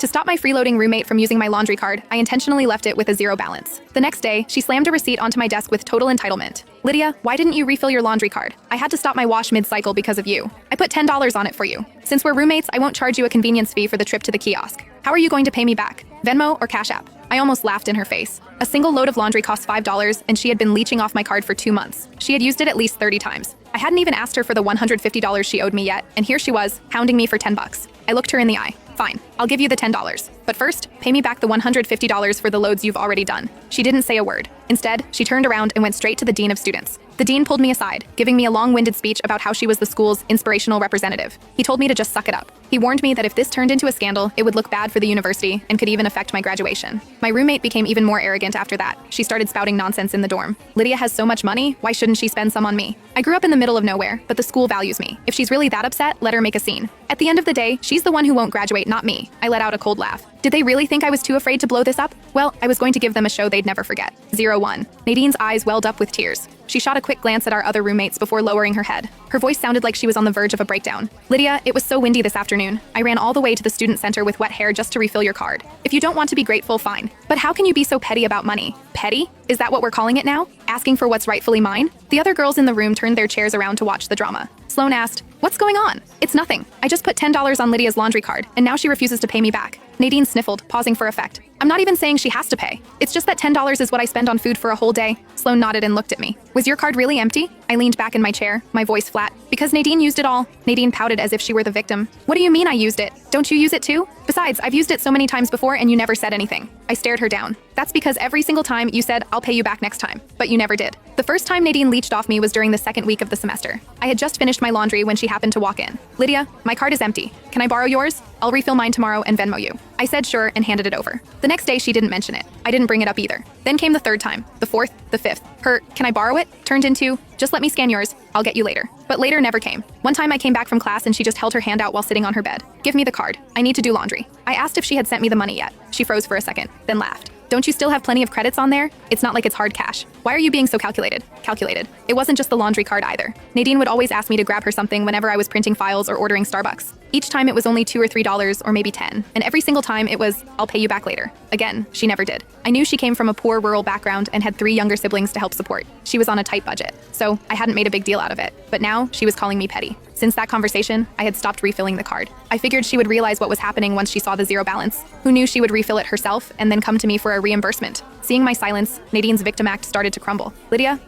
To stop my freeloading roommate from using my laundry card, I intentionally left it with a zero balance. The next day, she slammed a receipt onto my desk with total entitlement. Lydia, why didn't you refill your laundry card? I had to stop my wash mid-cycle because of you. I put $10 on it for you. Since we're roommates, I won't charge you a convenience fee for the trip to the kiosk. How are you going to pay me back? Venmo or CashApp? I almost laughed in her face. A single load of laundry cost $5, and she had been leeching off my card for 2 months. She had used it at least 30 times. I hadn't even asked her for the $150 she owed me yet, and here she was, hounding me for $10. I looked her in the eye. Fine, I'll give you the $10. But first, pay me back the $150 for the loads you've already done. She didn't say a word. Instead, she turned around and went straight to the dean of students. The dean pulled me aside, giving me a long-winded speech about how she was the school's inspirational representative. He told me to just suck it up. He warned me that if this turned into a scandal, it would look bad for the university and could even affect my graduation. My roommate became even more arrogant after that. She started spouting nonsense in the dorm. Lydia has so much money, why shouldn't she spend some on me? I grew up in the middle of nowhere, but the school values me. If she's really that upset, let her make a scene. At the end of the day, she's the one who won't graduate, not me. I let out a cold laugh. Did they really think I was too afraid to blow this up? Well, I was going to give them a show they'd never forget. 01. Nadine's eyes welled up with tears. She shot a quick glance at our other roommates before lowering her head. Her voice sounded like she was on the verge of a breakdown. Lydia, it was so windy this afternoon. I ran all the way to the student center with wet hair just to refill your card. If you don't want to be grateful, fine. But how can you be so petty about money? Petty? Is that what we're calling it now? Asking for what's rightfully mine? The other girls in the room turned their chairs around to watch the drama. Sloan asked, "What's going on?" "It's nothing. I just put $10 on Lydia's laundry card, and now she refuses to pay me back." Nadine sniffled, pausing for effect. "I'm not even saying she has to pay. It's just that $10 is what I spend on food for a whole day." Sloan nodded and looked at me. "Was your card really empty?" I leaned back in my chair, my voice flat. "Because Nadine used it all." Nadine pouted as if she were the victim. "What do you mean I used it? Don't you use it too? Besides, I've used it so many times before and you never said anything." I stared her down. "That's because every single time you said, 'I'll pay you back next time.' But you never did." The first time Nadine leached off me was during the second week of the semester. I had just finished my laundry when she happened to walk in. "Lydia, my card is empty. Can I borrow yours? I'll refill mine tomorrow and Venmo you." I said sure and handed it over. The next day she didn't mention it. I didn't bring it up either. Then came the third time, the fourth, the fifth. Her "can I borrow it?" turned into "just let me scan yours, I'll get you later." But later never came. One time I came back from class and she just held her hand out while sitting on her bed. "Give me the card. I need to do laundry." I asked if she had sent me the money yet. She froze for a second, then laughed. "Don't you still have plenty of credits on there? It's not like it's hard cash. Why are you being so calculated?" Calculated. It wasn't just the laundry card either. Nadine would always ask me to grab her something whenever I was printing files or ordering Starbucks. Each time it was only $2 or $3 or maybe 10, and every single time it was, "I'll pay you back later." Again, she never did. I knew she came from a poor rural background and had 3 younger siblings to help support. She was on a tight budget, so I hadn't made a big deal out of it. But now she was calling me petty. Since that conversation, I had stopped refilling the card. I figured she would realize what was happening once she saw the zero balance. Who knew she would refill it herself and then come to me for a reimbursement? Seeing my silence, Nadine's victim act started to crumble. "Lydia,